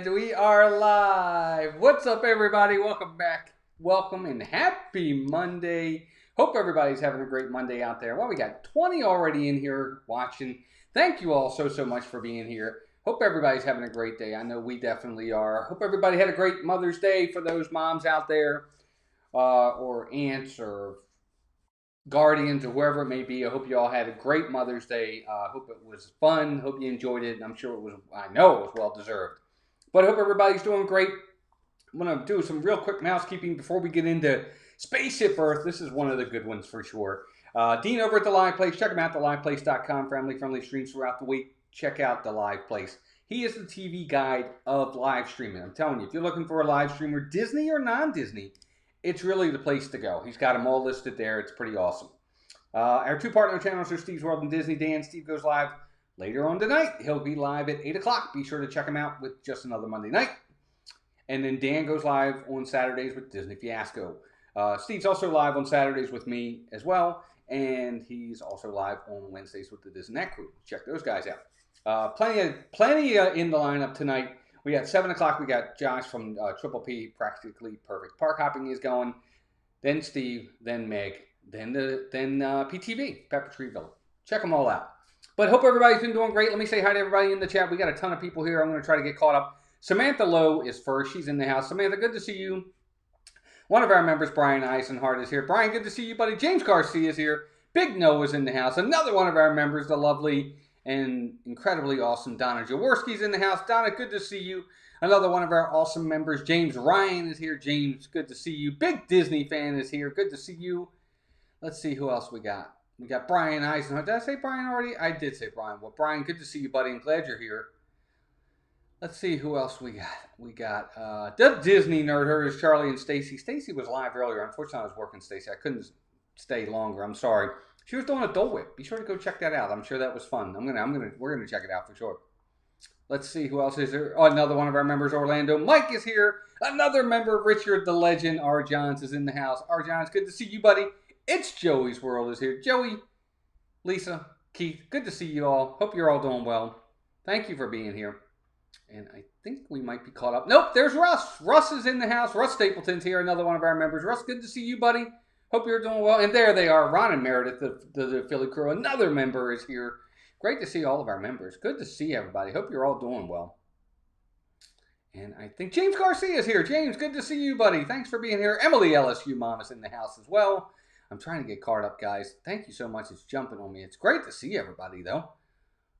And we are live. What's up, everybody? Welcome back. Welcome and happy Monday. Hope everybody's having a great Monday out there. Well, we got 20 already in here watching. Thank you all so much for being here. Hope everybody's having a great day. I know we definitely are. Hope everybody had a great Mother's Day for those moms out there, or aunts, or guardians, or whoever it may be. I hope you all had a great Mother's Day. Hope it was fun. Hope you enjoyed it. I'm sure it was. I know it was well deserved. But I hope everybody's doing great. I'm going to do some real quick housekeeping before we get into Spaceship Earth. This is one of the good ones for sure. Dean over at The Live Place. Check him out, theliveplace.com. Family-friendly streams throughout the week. Check out The Live Place. He is the TV guide of live streaming. I'm telling you, if you're looking for a live streamer, Disney or non-Disney, it's really the place to go. He's got them all listed there. It's pretty awesome. Our two partner channels are Steve's World and Disney. Dan, Steve goes live later on tonight. He'll be live at 8 o'clock. Be sure to check him out with Just Another Monday Night. And then Dan goes live on Saturdays with Disney Fiasco. Steve's also live on Saturdays with me as well. And he's also live on Wednesdays with the Disney Crew. Check those guys out. Plenty in the lineup tonight. We got 7 o'clock. We got Josh from Triple P, Practically Perfect Park Hopping is going. Then Steve, then Meg, then PTV, Pepper Tree Villa. Check them all out. But hope everybody's been doing great. Let me say hi to everybody in the chat. We got a ton of people here. I'm going to try to get caught up. Samantha Lowe is first. She's in the house. Samantha, good to see you. One of our members, Brian Eisenhart, is here. Brian, good to see you, buddy. James Garcia is here. Big Noah's in the house. Another one of our members, the lovely and incredibly awesome Donna Jaworski's in the house. Donna, good to see you. Another one of our awesome members, James Ryan, is here. James, good to see you. Big Disney fan is here. Good to see you. Let's see who else we got. We got Brian Eisenhart. Did I say Brian already? I did say Brian. Well, Brian, good to see you, buddy. I'm glad you're here. Let's see who else we got. We got the Disney Nerd Herders, Charlie and Stacy. Stacy was live earlier. Unfortunately, I was working Stacy. I couldn't stay longer. I'm sorry. She was doing a Dole Whip. Be sure to go check that out. I'm sure that was fun. We're gonna check it out for sure. Let's see who else is there. Oh, another one of our members, Orlando. Mike is here. Another member, Richard the Legend. R. Johns is in the house. R. Johns, good to see you, buddy. It's Joey's World is here. Joey, Lisa, Keith, good to see you all. Hope you're all doing well. Thank you for being here. And I think we might be caught up. Nope, there's Russ. Russ is in the house. Russ Stapleton's here, another one of our members. Russ, good to see you, buddy. Hope you're doing well. And there they are, Ron and Meredith, the Philly crew. Another member is here. Great to see all of our members. Good to see everybody. Hope you're all doing well. And I think James Garcia is here. James, good to see you, buddy. Thanks for being here. Emily Ellis, you mom, is in the house as well. I'm trying to get caught up, guys. Thank you so much. It's jumping on me. It's great to see everybody, though.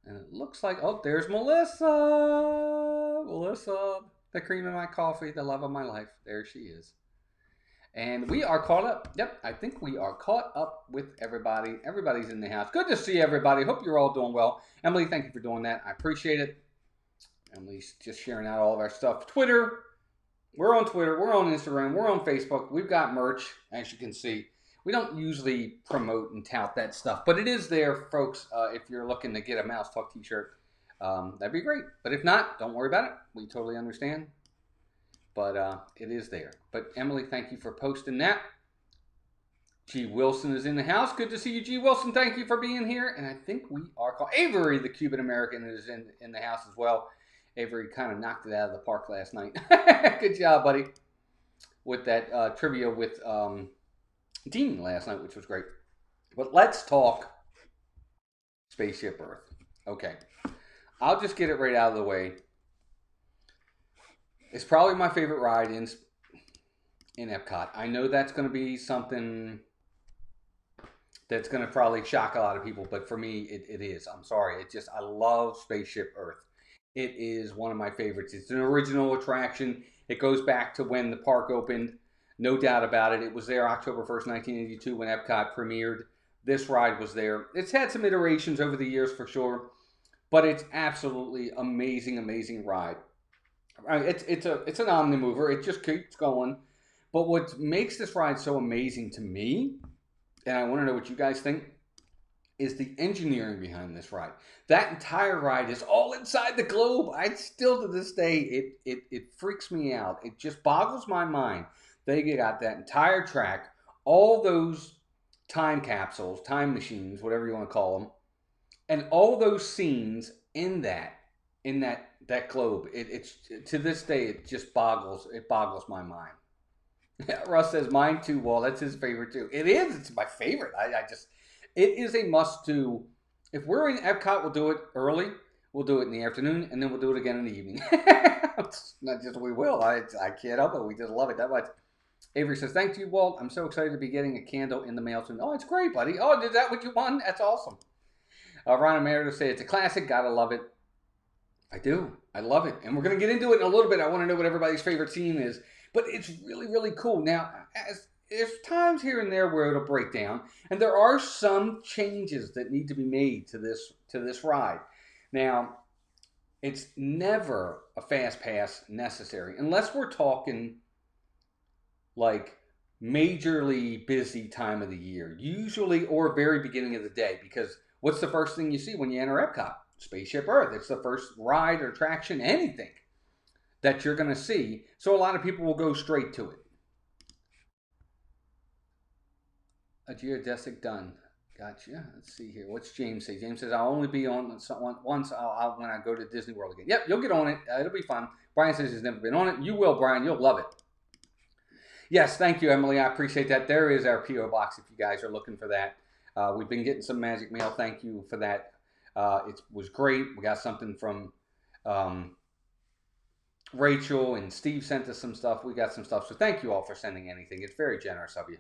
And it looks like, oh, there's Melissa. Melissa, the cream in my coffee, the love of my life. There she is. And we are caught up. Yep, I think we are caught up with everybody. Everybody's in the house. Good to see everybody. Hope you're all doing well. Emily, thank you for doing that. I appreciate it. Emily's just sharing out all of our stuff. Twitter. We're on Twitter. We're on Instagram. We're on Facebook. We've got merch, as you can see. We don't usually promote and tout that stuff, but it is there, folks. If you're looking to get a Mouse Talk t-shirt, that'd be great. But if not, don't worry about it. We totally understand. But it is there. But Emily, thank you for posting that. G. Wilson is in the house. Good to see you, G. Wilson. Thank you for being here. And I think we are called Avery, the Cuban American, is in the house as well. Avery kind of knocked it out of the park last night. Good job, buddy. With that trivia with Dean last night, which was great. But let's talk Spaceship Earth. Okay. I'll just get it right out of the way. It's probably my favorite ride in Epcot. I know that's going to be something that's going to probably shock a lot of people, but for me, it is. I'm sorry. I love Spaceship Earth. It is one of my favorites. It's an original attraction. It goes back to when the park opened. No doubt about it. It was there October 1st, 1982 when Epcot premiered. This ride was there. It's had some iterations over the years for sure, but it's absolutely amazing, amazing ride. It's an omnimover. It just keeps going. But what makes this ride so amazing to me, and I want to know what you guys think, is the engineering behind this ride. That entire ride is all inside the globe. I still to this day, it freaks me out. It just boggles my mind. They got that entire track, all those time capsules, time machines, whatever you want to call them, and all those scenes in that that globe, it's to this day it just boggles my mind. Russ says mine too. Well, that's his favorite too. It is. It's my favorite. I just it is a must do. If we're in Epcot, we'll do it early. We'll do it in the afternoon, and then we'll do it again in the evening. It's not just we will. I can't help it. We just love it that much. Avery says, thank you, Walt. I'm so excited to be getting a candle in the mail soon. Oh, it's great, buddy. Oh, is that what you want? That's awesome. Ron and Meredith say it's a classic. Gotta love it. I do. I love it. And we're going to get into it in a little bit. I want to know what everybody's favorite scene is. But it's really, really cool. Now, there's times here and there where it'll break down. And there are some changes that need to be made to this ride. Now, it's never a fast pass necessary. Unless we're talking like majorly busy time of the year. Usually or very beginning of the day. Because what's the first thing you see when you enter Epcot? Spaceship Earth. It's the first ride or attraction, anything that you're going to see. So a lot of people will go straight to it. A geodesic done. Gotcha. Let's see here. What's James say? James says, I'll only be on once when I go to Disney World again. Yep, you'll get on it. It'll be fun. Brian says he's never been on it. You will, Brian. You'll love it. Yes, thank you, Emily. I appreciate that. There is our P.O. box if you guys are looking for that. We've been getting some magic mail. Thank you for that. It was great. We got something from Rachel, and Steve sent us some stuff. We got some stuff. So thank you all for sending anything. It's very generous of you.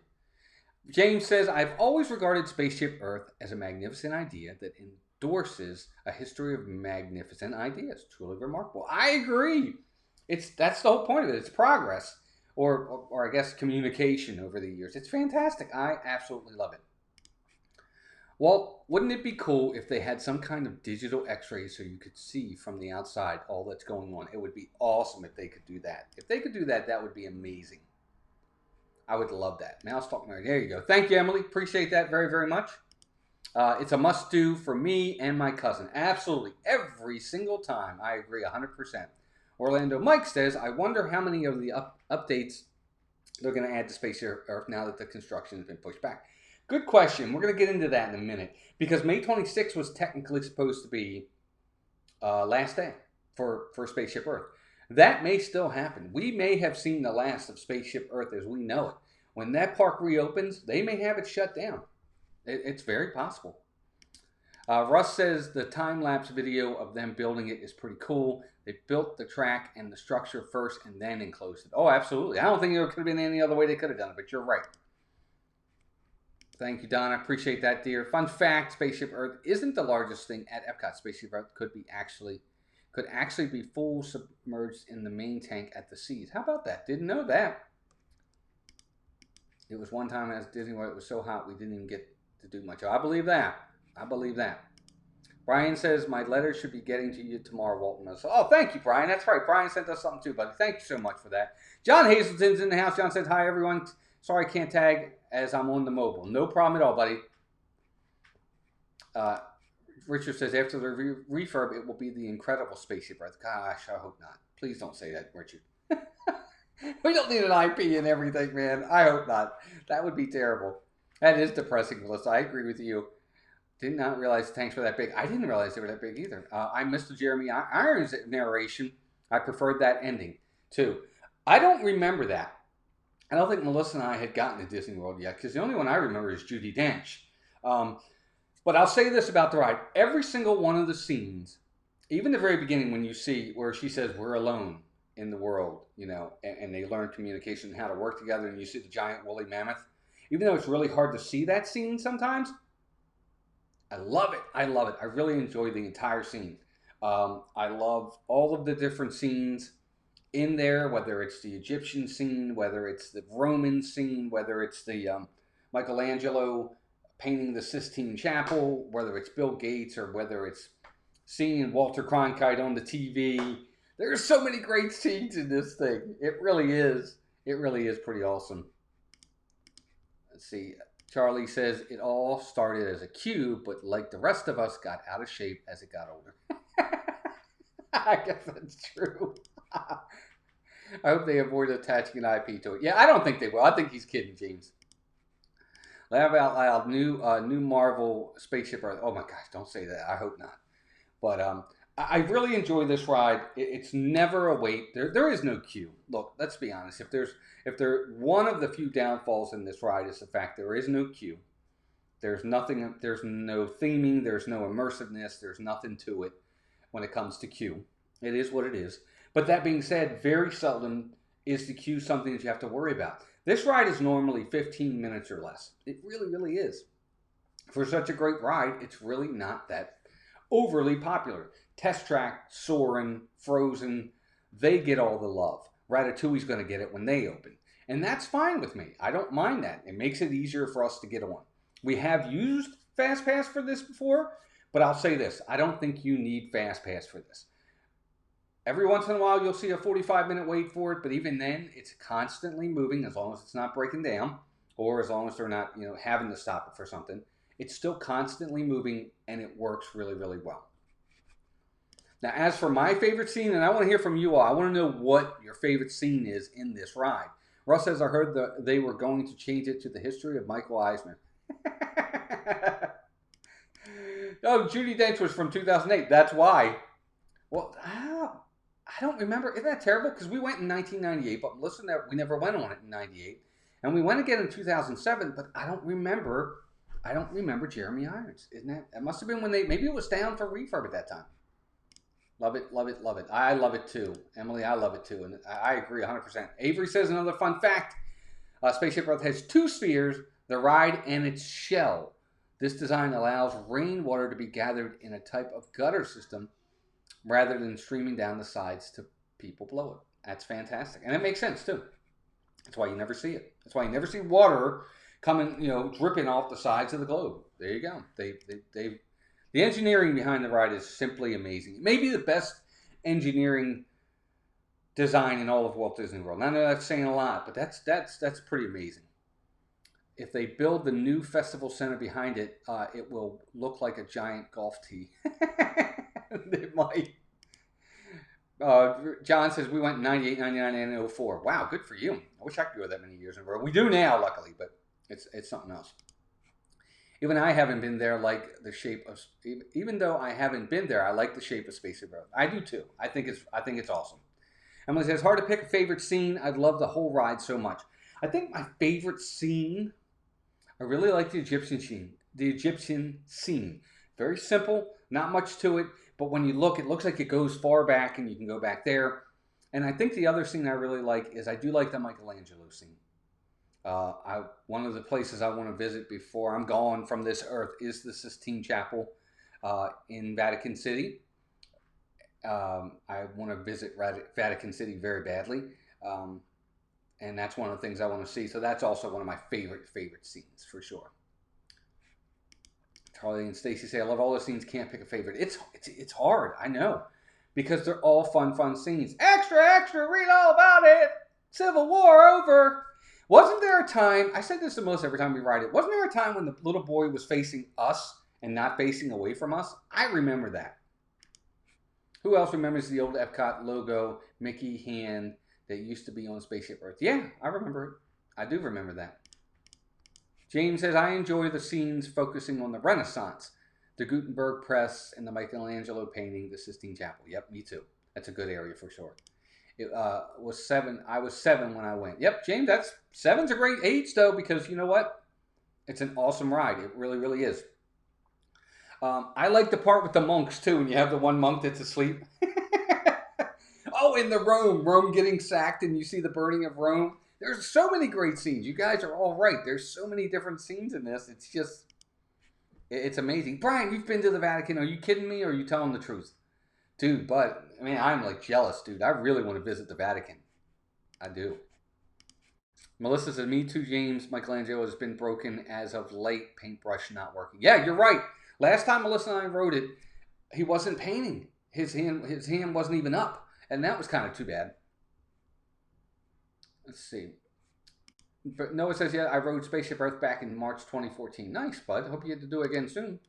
James says, I've always regarded Spaceship Earth as a magnificent idea that endorses a history of magnificent ideas. Truly remarkable. I agree. That's the whole point of it. It's progress, or I guess communication over the years. It's fantastic. I absolutely love it. Well, wouldn't it be cool if they had some kind of digital x-ray so you could see from the outside all that's going on? It would be awesome if they could do that. If they could do that, that would be amazing. I would love that. Mouse Talk Mary. There you go. Thank you, Emily. Appreciate that very, very much. It's a must-do for me and my cousin. Absolutely. Every single time. I agree 100%. Orlando Mike says, I wonder how many of the updates they're going to add to Spaceship Earth now that the construction has been pushed back. Good question. We're going to get into that in a minute. Because May 26th was technically supposed to be last day for Spaceship Earth. That may still happen. We may have seen the last of Spaceship Earth as we know it. When that park reopens, they may have it shut down. It's very possible. Russ says the time-lapse video of them building it is pretty cool. They built the track and the structure first and then enclosed it. Oh, absolutely. I don't think there could have been any other way they could have done it, but you're right. Thank you, Donna. Appreciate that, dear. Fun fact, Spaceship Earth isn't the largest thing at Epcot. Spaceship Earth could actually be full submerged in the main tank at the seas. How about that? Didn't know that. It was one time at Disney World, it was so hot we didn't even get to do much. I believe that. I believe that. Brian says, my letter should be getting to you tomorrow, Walton. Oh, thank you, Brian. That's right. Brian sent us something too, buddy. Thank you so much for that. John Hazelton's in the house. John says, hi, everyone. Sorry I can't tag as I'm on the mobile. No problem at all, buddy. Richard says, after the refurb, it will be the incredible Spaceship Earth. Gosh, I hope not. Please don't say that, Richard. We don't need an IP and everything, man. I hope not. That would be terrible. That is depressing, Melissa. I agree with you. Did not realize the tanks were that big. I didn't realize they were that big either. I missed the Jeremy Irons narration. I preferred that ending, too. I don't remember that. I don't think Melissa and I had gotten to Disney World yet, because the only one I remember is Judi Dench. But I'll say this about the ride. Every single one of the scenes, even the very beginning when you see where she says, we're alone in the world, you know, and they learn communication and how to work together, and you see the giant woolly mammoth. Even though it's really hard to see that scene sometimes, I love it. I love it. I really enjoy the entire scene. I love all of the different scenes in there, whether it's the Egyptian scene, whether it's the Roman scene, whether it's the Michelangelo painting the Sistine Chapel, whether it's Bill Gates or whether it's seeing Walter Cronkite on the TV. There's so many great scenes in this thing. It really is. It really is pretty awesome. Let's see. Charlie says, it all started as a cube, but like the rest of us, got out of shape as it got older. I guess that's true. I hope they avoid attaching an IP to it. Yeah, I don't think they will. I think he's kidding, James. Laugh out loud. New Marvel Spaceship Earth. Oh my gosh, don't say that. I hope not. But I really enjoy this ride. It's never a wait. There is no queue. Look, let's be honest. If there one of the few downfalls in this ride is the fact there is no queue. There's nothing. There's no theming. There's no immersiveness. There's nothing to it when it comes to queue. It is what it is. But that being said, very seldom is the queue something that you have to worry about. This ride is normally 15 minutes or less. It really, really is. For such a great ride, it's really not that overly popular. Test Track, Soarin', Frozen, they get all the love. Ratatouille's going to get it when they open. And that's fine with me. I don't mind that. It makes it easier for us to get on. We have used Fast Pass for this before, but I'll say this. I don't think you need Fast Pass for this. Every once in a while, you'll see a 45-minute wait for it, but even then, it's constantly moving as long as it's not breaking down or as long as they're not, having to stop it for something. It's still constantly moving, and it works really, really well. Now, as for my favorite scene, and I want to hear from you all, I want to know what your favorite scene is in this ride. Russ says, I heard that they were going to change it to the history of Michael Eisner. Oh, Judi Dench was from 2008. That's why. Well, I don't remember. Isn't that terrible? Because we went in 1998, but listen, we never went on it in 98. And we went again in 2007, but I don't remember Jeremy Irons. Isn't that? It must have been when maybe it was down for refurb at that time. Love it, love it, love it. I love it too. Emily, I love it too. And I agree 100%. Avery says another fun fact. Spaceship Earth has 2 spheres, the ride and its shell. This design allows rainwater to be gathered in a type of gutter system rather than streaming down the sides to people below it. That's fantastic. And it makes sense too. That's why you never see it. That's why you never see water coming, dripping off the sides of the globe. There you go. The engineering behind the ride is simply amazing. Maybe the best engineering design in all of Walt Disney World. I know that's saying a lot, but that's pretty amazing. If they build the new festival center behind it, it will look like a giant golf tee. It might. John says we went in 98, 99, and 04. Wow, good for you. I wish I could go that many years in a row. We do now, luckily, but it's something else. Even I haven't been there like the shape of. Even though I haven't been there, I like the shape of Spaceship Earth. I do too. I think it's awesome. Emily says hard to pick a favorite scene. I love the whole ride so much. I think my favorite scene. I really like the Egyptian scene. The Egyptian scene. Very simple, not much to it, but when you look, it looks like it goes far back, and you can go back there. And I think the other scene I really like is I do like the Michelangelo scene. One of the places I want to visit before I'm gone from this earth is the Sistine Chapel in Vatican City. I want to visit Vatican City very badly, and that's one of the things I want to see. So that's also one of my favorite scenes for sure. Charlie and Stacy say I love all the scenes. Can't pick a favorite. It's hard. I know, because they're all fun scenes. Extra! Read all about it. Civil War over. Wasn't there a time, I said this the most every time we ride it, wasn't there a time when the little boy was facing us and not facing away from us? I remember that. Who else remembers the old Epcot logo, Mickey hand, that used to be on Spaceship Earth? Yeah, I remember it. I do remember that. James says, I enjoy the scenes focusing on the Renaissance, the Gutenberg press, and the Michelangelo painting, the Sistine Chapel. Yep, me too. That's a good area for sure. It was 7. I was 7 when I went. Yep, James, 7's a great age, though, because you know what? It's an awesome ride. It really, really is. I like the part with the monks, too, when you have the one monk that's asleep. Oh, in the Rome getting sacked, and you see the burning of Rome. There's so many great scenes. You guys are all right. There's so many different scenes in this. It's just, it's amazing. Brian, you've been to the Vatican. Are you kidding me, or are you telling the truth? Dude, but, I mean, I'm like jealous, dude. I really want to visit the Vatican. I do. Melissa said, me too, James. Michelangelo has been broken as of late. Paintbrush not working. Yeah, you're right. Last time Melissa and I wrote it, he wasn't painting. His hand wasn't even up. And that was kind of too bad. Let's see. But Noah says, yeah, I rode Spaceship Earth back in March 2014. Nice, bud. Hope you get to do it again soon.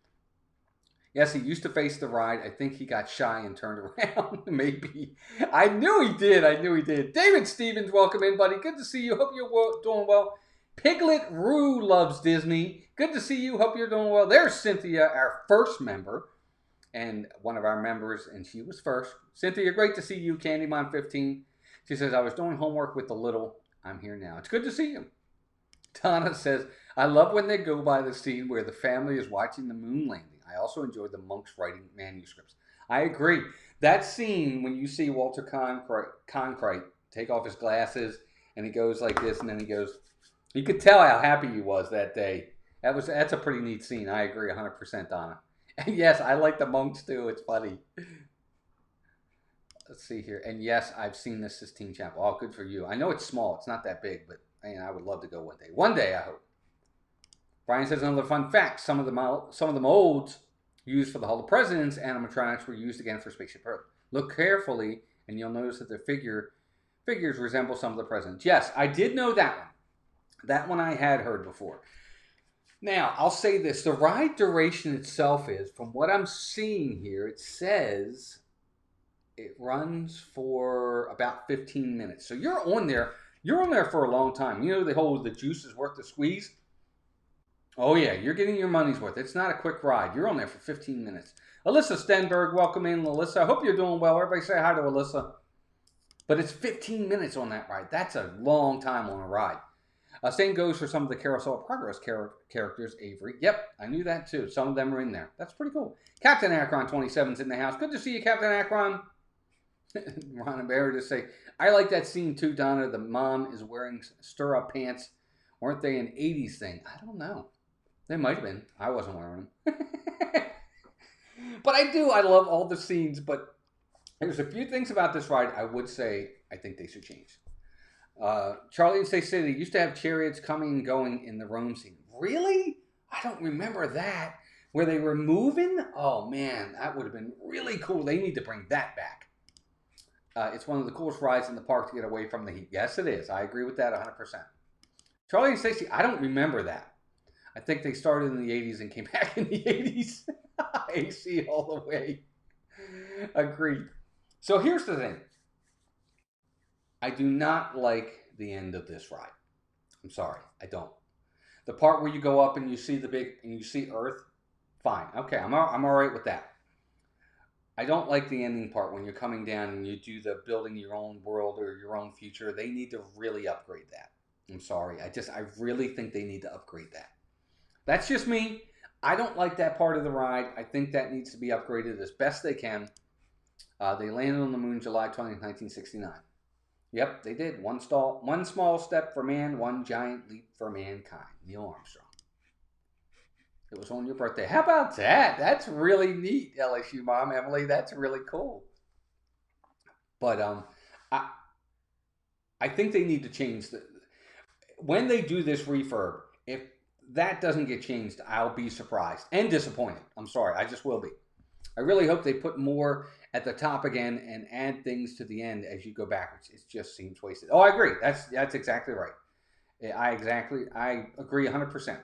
Yes, he used to face the ride. I think he got shy and turned around. Maybe. I knew he did. David Stevens, welcome in, buddy. Good to see you. Hope you're doing well. Piglet Rue loves Disney. Good to see you. Hope you're doing well. There's Cynthia, our first member. and one of our members, and she was first. Cynthia, great to see you, Candymon15. She says, I was doing homework with the little. I'm here now. It's good to see you. Donna says, I love when they go by the scene where the family is watching the moon landing. I also enjoy the monks writing manuscripts. I agree. That scene when you see Walter Cronkite take off his glasses and he goes like this and then he goes, you could tell how happy he was that day. That's a pretty neat scene. I agree 100%, Donna. And yes, I like the monks too. It's funny. Let's see here. And yes, I've seen the Sistine Chapel. Oh, good for you. I know it's small. It's not that big, but man, I would love to go one day. One day, I hope. Brian says another fun fact. Some of the molds used for the Hall of Presidents animatronics were used again for Spaceship Earth. Look carefully, and you'll notice that the figures resemble some of the presidents. Yes, I did know that one. That one I had heard before. Now, I'll say this. The ride duration itself is, from what I'm seeing here, it says it runs for about 15 minutes. So you're on there for a long time. You know the whole the juice is worth the squeeze? Oh yeah, you're getting your money's worth. It's not a quick ride. You're on there for 15 minutes. Alyssa Stenberg, welcome in, Alyssa. I hope you're doing well. Everybody say hi to Alyssa. But it's 15 minutes on that ride. That's a long time on a ride. Same goes for some of the Carousel of Progress characters, Avery. Yep, I knew that too. Some of them are in there. That's pretty cool. Captain Akron 27's in the house. Good to see you, Captain Akron. Ron and Barry just say, I like that scene too, Donna. The mom is wearing stir-up pants. Weren't they an 80s thing? I don't know. They might have been. I wasn't wearing them. But I love all the scenes. But there's a few things about this ride I would say I think they should change. Charlie and Stay City used to have chariots coming and going in the Rome scene. Really? I don't remember that. Where they were moving? Oh man, that would have been really cool. They need to bring that back. It's one of the coolest rides in the park to get away from the heat. Yes, it is. I agree with that 100%. Charlie and Stacey, I don't remember that. I think they started in the 80s and came back in the 80s. AC all the way. Agreed. So here's the thing. I do not like the end of this ride. I'm sorry, I don't. The part where you go up and you see and you see Earth, fine. Okay, I'm all right with that. I don't like the ending part when you're coming down and you do the building your own world or your own future. They need to really upgrade that. I'm sorry. I really think they need to upgrade that. That's just me. I don't like that part of the ride. I think that needs to be upgraded as best they can. They landed on the moon July 20th, 1969. Yep, they did. One small step for man, one giant leap for mankind. Neil Armstrong. It was on your birthday. How about that? That's really neat, LSU mom, Emily. That's really cool. But I think they need to change when they do this refurb. If that doesn't get changed, I'll be surprised and disappointed. I'm sorry, I just will be. I really hope they put more at the top again and add things to the end as you go backwards. It just seems wasted. Oh, I agree. That's exactly right. I agree 100%.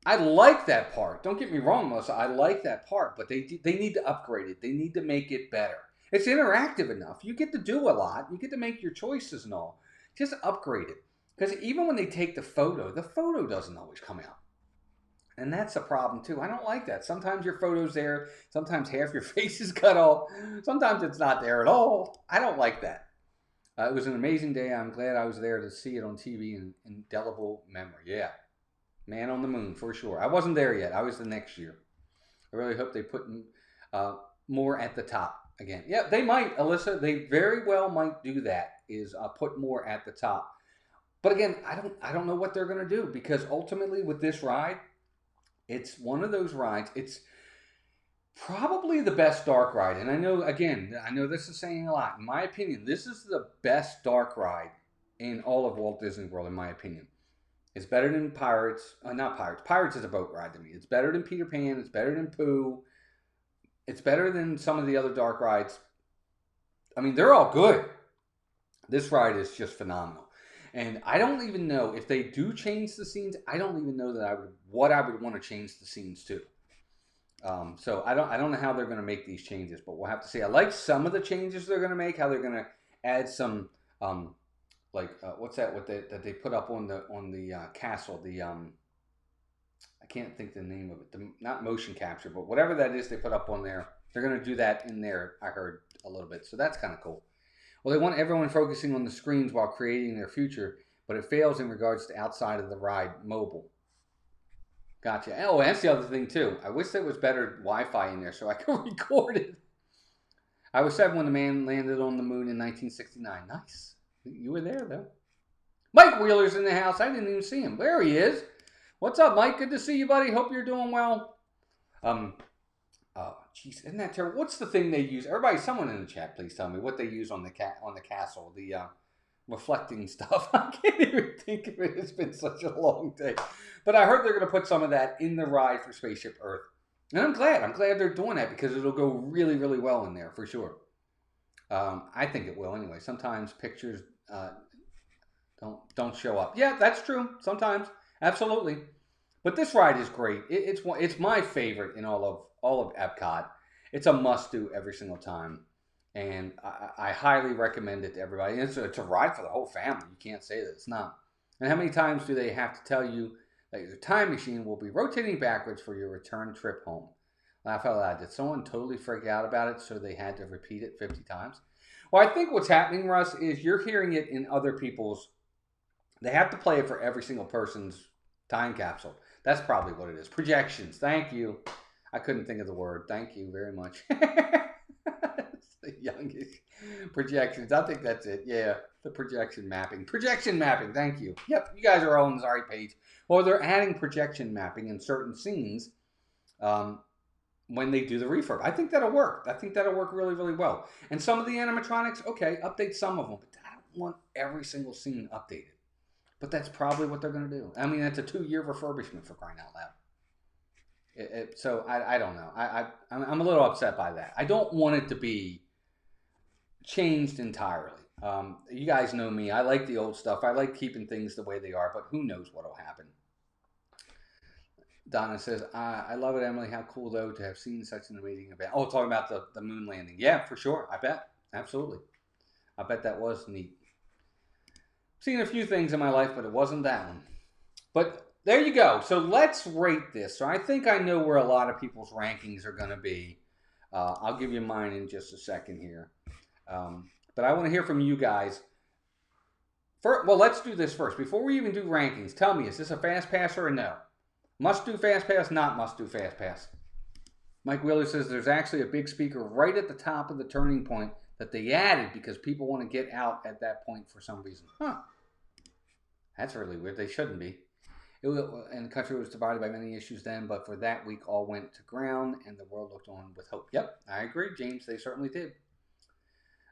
I like that part. Don't get me wrong, Melissa. I like that part, but they need to upgrade it. They need to make it better. It's interactive enough. You get to do a lot. You get to make your choices and all. Just upgrade it. Because even when they take the photo doesn't always come out. And that's a problem too. I don't like that. Sometimes your photo's there. Sometimes half your face is cut off. Sometimes it's not there at all. I don't like that. It was an amazing day. I'm glad I was there to see it on TV in indelible memory. Yeah. Man on the Moon, for sure. I wasn't there yet. I was the next year. I really hope they put more at the top again. Yeah, they might, Alyssa. They very well might do that, is put more at the top. But again, I don't know what they're going to do, because ultimately with this ride, it's one of those rides. It's probably the best dark ride. And I know this is saying a lot. In my opinion, this is the best dark ride in all of Walt Disney World, in my opinion. It's better than Pirates. Not Pirates. Pirates is a boat ride to me. It's better than Peter Pan. It's better than Pooh. It's better than some of the other dark rides. I mean, they're all good. This ride is just phenomenal. And I don't even know if they do change the scenes. I don't even know what I would want to change the scenes to. So I don't know how they're going to make these changes, but we'll have to see. I like some of the changes they're going to make. How they're going to add some what's that? That they put up on the castle? I can't think the name of it. Not motion capture, but whatever that is they put up on there. They're going to do that in there, I heard a little bit. So that's kind of cool. Well, they want everyone focusing on the screens while creating their future, but it fails in regards to outside of the ride mobile. Gotcha. Oh, that's the other thing, too. I wish there was better Wi-Fi in there so I could record it. I was 7 when the man landed on the moon in 1969. Nice. You were there, though. Mike Wheeler's in the house. I didn't even see him. There he is. What's up, Mike? Good to see you, buddy. Hope you're doing well. Oh, jeez, isn't that terrible? What's the thing they use? Everybody, someone in the chat, please tell me what they use on the castle. The reflecting stuff. I can't even think of it. It's been such a long day. But I heard they're going to put some of that in the ride for Spaceship Earth. And I'm glad. I'm glad they're doing that because it'll go really, really well in there for sure. I think it will anyway. Sometimes pictures don't show up. Yeah, that's true. Sometimes. Absolutely. But this ride is great. It's my favorite in all of Epcot. It's a must-do every single time. And I highly recommend it to everybody. It's a ride for the whole family. You can't say that it's not. And how many times do they have to tell you that your time machine will be rotating backwards for your return trip home? Laugh out loud. Did someone totally freak out about it so they had to repeat it 50 times? Well, I think what's happening, Russ, is you're hearing it in other people's... They have to play it for every single person's time capsule. That's probably what it is. Projections. Thank you. I couldn't think of the word. Thank you very much. The youngest projections. I think that's it. Yeah, the projection mapping. Projection mapping. Thank you. Yep, you guys are all on the right page. Well, they're adding projection mapping in certain scenes when they do the refurb. I think that'll work. I think that'll work really, really well. And some of the animatronics, okay, update some of them, but I don't want every single scene updated. But that's probably what they're going to do. I mean, that's a 2-year refurbishment for crying out loud. So I don't know. I'm a little upset by that. I don't want it to be changed entirely. You guys know me. I like the old stuff. I like keeping things the way they are, but who knows what will happen. Donna says, I love it, Emily. How cool, though, to have seen such an amazing event. Oh, talking about the moon landing. Yeah, for sure. I bet. Absolutely. I bet that was neat. Seen a few things in my life, but it wasn't that one. But there you go. So let's rate this. So I think I know where a lot of people's rankings are going to be. I'll give you mine in just a second here. But I want to hear from you guys. Well, let's do this first. Before we even do rankings, tell me, is this a fast pass or a no? Must do fast pass, not must do fast pass. Mike Wheeler says there's actually a big speaker right at the top of the turning point that they added because people want to get out at that point for some reason. Huh. That's really weird. They shouldn't be. And the country was divided by many issues then, but for that week all went to ground and the world looked on with hope. Yep, I agree, James. They certainly did.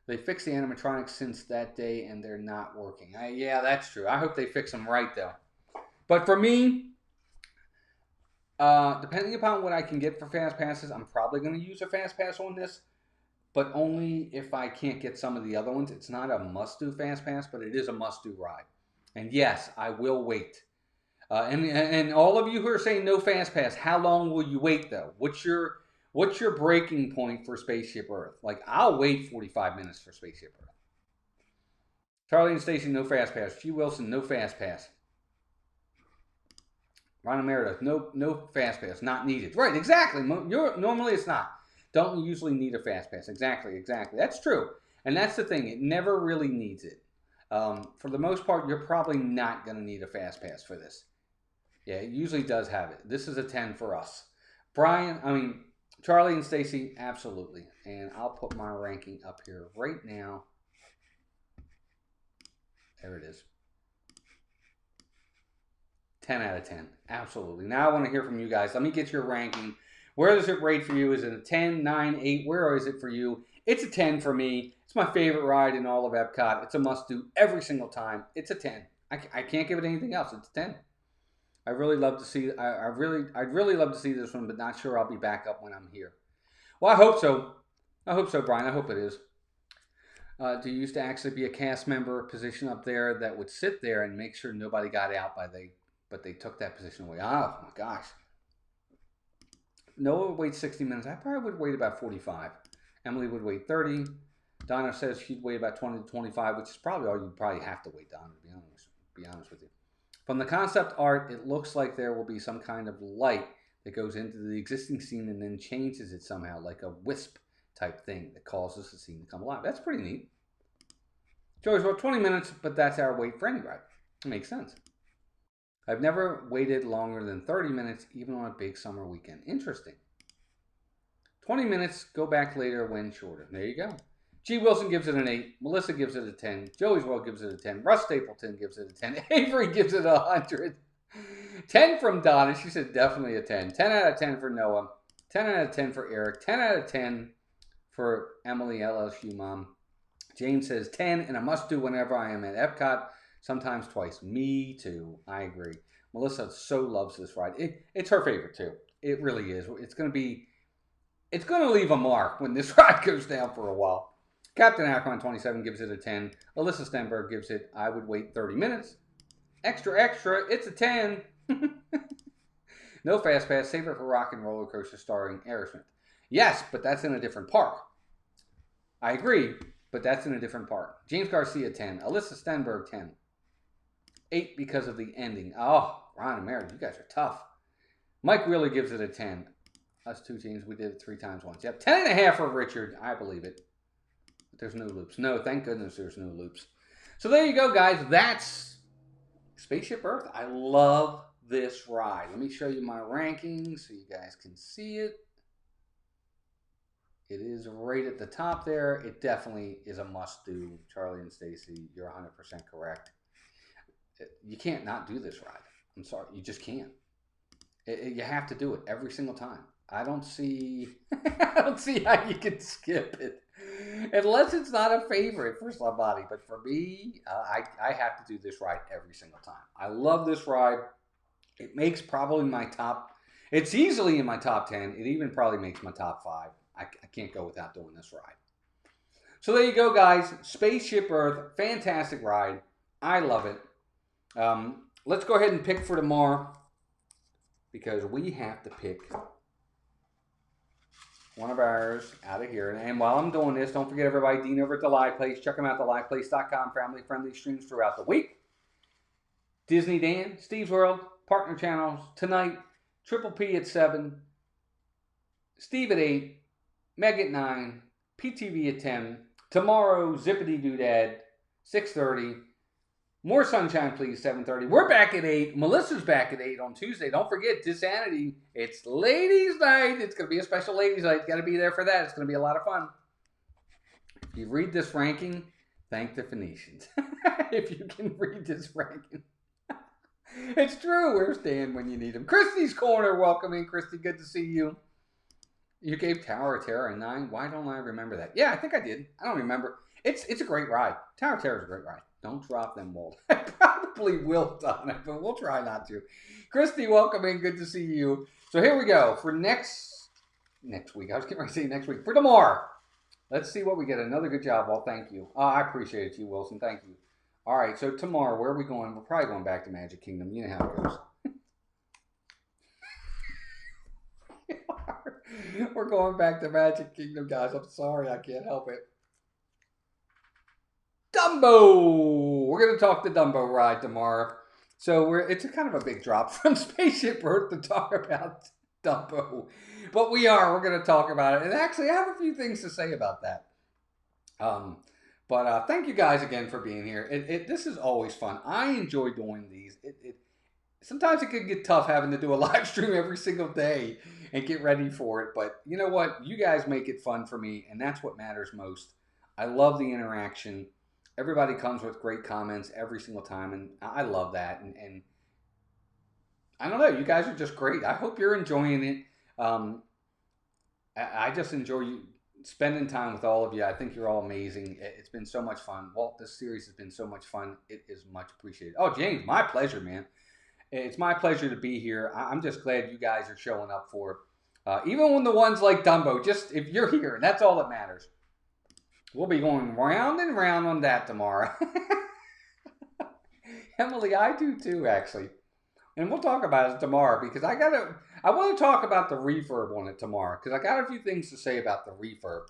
They fixed the animatronics since that day and they're not working. Yeah, that's true. I hope they fix them right, though. But for me, depending upon what I can get for fast passes, I'm probably going to use a fast pass on this, but only if I can't get some of the other ones. It's not a must-do fast pass, but it is a must-do ride. And yes, I will wait. And all of you who are saying no fast pass, how long will you wait though? What's your breaking point for Spaceship Earth? Like, I'll wait 45 minutes for Spaceship Earth. Charlie and Stacy, no fast pass. G. Wilson, no fast pass. Ron Meredith, no fast pass, not needed. Right, exactly. Normally it's not. Don't usually need a fast pass. Exactly. That's true. And that's the thing. It never really needs it. For the most part, you're probably not going to need a fast pass for this. Yeah, it usually does have it. This is a 10 for us. Charlie and Stacy, absolutely. And I'll put my ranking up here right now. There it is. 10 out of 10. Absolutely. Now I want to hear from you guys. Let me get your ranking. Where does it rate for you? Is it a 10, 9, 8? Where is it for you? It's a 10 for me. It's my favorite ride in all of Epcot. It's a must-do every single time. It's a 10. I can't give it anything else. It's a 10. I'd really love to see this one, but not sure I'll be back up when I'm here. Well, I hope so. I hope so, Brian. I hope it is. Do you used to actually be a cast member position up there that would sit there and make sure nobody got out but they took that position away? Oh my gosh. Noah would wait 60 minutes. I probably would wait about 45. Emily would wait 30. Donna says she'd wait about 20 to 25, which is probably all you'd probably have to wait, Donna, to be honest with you. From the concept art, it looks like there will be some kind of light that goes into the existing scene and then changes it somehow, like a wisp type thing that causes the scene to come alive. That's pretty neat. Joey's about 20 minutes, but that's our wait for any ride. It makes sense. I've never waited longer than 30 minutes, even on a big summer weekend. Interesting. 20 minutes, go back later when shorter. There you go. G. Wilson gives it an 8. Melissa gives it a 10. Joey's World gives it a 10. Russ Stapleton gives it a 10. Avery gives it a 100. 10 from Donna. She said definitely a 10. 10 out of 10 for Noah. 10 out of 10 for Eric. 10 out of 10 for Emily, LSU mom. James says 10 and a must do whenever I am at Epcot. Sometimes twice. Me too. I agree. Melissa so loves this ride. It's her favorite too. It really is. It's going to leave a mark when this ride goes down for a while. Captain Akron 27 gives it a 10. Alyssa Stenberg gives it, I would wait 30 minutes. Extra, extra, it's a 10. No Fast Pass, save it for Rock and Roller Coaster starring Aerosmith. Yes, but that's in a different park. I agree, but that's in a different park. James Garcia 10. Alyssa Stenberg 10. 8 because of the ending. Oh, Ron and Mary, you guys are tough. Mike Wheeler gives it a 10. Us two teams, we did it 3 times once. Yep, 10.5 for Richard. I believe it. But there's no loops. No, thank goodness there's no loops. So there you go, guys. That's Spaceship Earth. I love this ride. Let me show you my rankings so you guys can see it. It is right at the top there. It definitely is a must-do. Charlie and Stacy, you're 100% correct. You can't not do this ride. I'm sorry. You just can't. You have to do it every single time. I don't see how you can skip it. Unless it's not a favorite for somebody. But for me, I have to do this ride every single time. I love this ride. It makes probably my top. It's easily in my top 10. It even probably makes my top 5. I can't go without doing this ride. So there you go, guys. Spaceship Earth. Fantastic ride. I love it. Let's go ahead and pick for tomorrow, because we have to pick one of ours out of here. And while I'm doing this, don't forget, everybody, Dean over at The Live Place. Check them out at theliveplace.com. Family-friendly streams throughout the week. Disney Dan, Steve's World, partner channels tonight. Triple P at 7. Steve at 8. Meg at 9. PTV at 10. Tomorrow, Zippity Doodad, 6:30. More Sunshine Please, 7:30. We're back at 8. Melissa's back at 8 on Tuesday. Don't forget, Disanity. It's Ladies' Night. It's going to be a special Ladies' Night. Got to be there for that. It's going to be a lot of fun. If you read this ranking, thank the Phoenicians. If you can read this ranking. It's true. Where's Dan when you need him? Christy's Corner. Welcome in, Christy. Good to see you. You gave Tower of Terror a 9. Why don't I remember that? Yeah, I think I did. I don't remember. It's a great ride. Tower of Terror is a great ride. Don't drop them mold. I probably will, Donna, but we'll try not to. Christy, welcome in. Good to see you. So here we go. For next week. I was getting ready to say next week. For tomorrow. Let's see what we get. Another good job. Well, thank you. I appreciate it, you, Wilson. Thank you. All right, so tomorrow, where are we going? We're probably going back to Magic Kingdom. You know how it goes. We're going back to Magic Kingdom, guys. I'm sorry. I can't help it. Dumbo! We're going to talk the Dumbo ride tomorrow. So it's a kind of a big drop from Spaceship Earth to talk about Dumbo. But we're going to talk about it. And actually, I have a few things to say about that. But thank you guys again for being here. This is always fun. I enjoy doing these. Sometimes it can get tough having to do a live stream every single day and get ready for it. But you know what? You guys make it fun for me, and that's what matters most. I love the interaction. Everybody comes with great comments every single time, and I love that. And I don't know, you guys are just great. I hope you're enjoying it. I just enjoy spending time with all of you. I think you're all amazing. It's been so much fun. Walt, this series has been so much fun. It is much appreciated. Oh, James, my pleasure, man. It's my pleasure to be here. I'm just glad you guys are showing up for it. Even when the ones like Dumbo, just if you're here, that's all that matters. We'll be going round and round on that tomorrow. Emily, I do too, actually. And we'll talk about it tomorrow because I want to talk about the refurb on it tomorrow because I got a few things to say about the refurb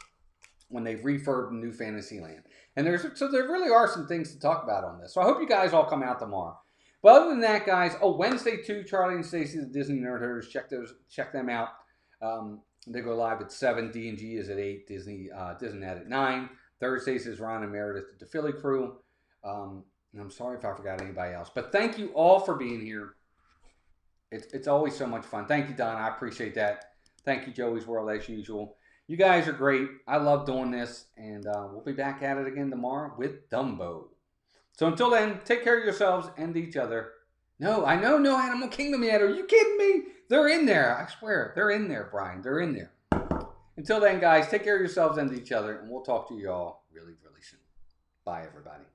when they've refurbed New Fantasyland. And there really are some things to talk about on this. So I hope you guys all come out tomorrow. But other than that, guys, Wednesday too, Charlie and Stacy, the Disney Nerd Herders, check them out. They go live at 7. D&G is at 8. Disneynet at 9. Thursdays is Ron and Meredith, the Philly crew. And I'm sorry if I forgot anybody else. But thank you all for being here. It's always so much fun. Thank you, Don. I appreciate that. Thank you, Joey's World, as usual. You guys are great. I love doing this. And we'll be back at it again tomorrow with Dumbo. So until then, take care of yourselves and each other. No, I know no Animal Kingdom yet. Are you kidding me? They're in there. I swear. They're in there, Brian. They're in there. Until then, guys, take care of yourselves and each other. And we'll talk to you all really, really soon. Bye, everybody.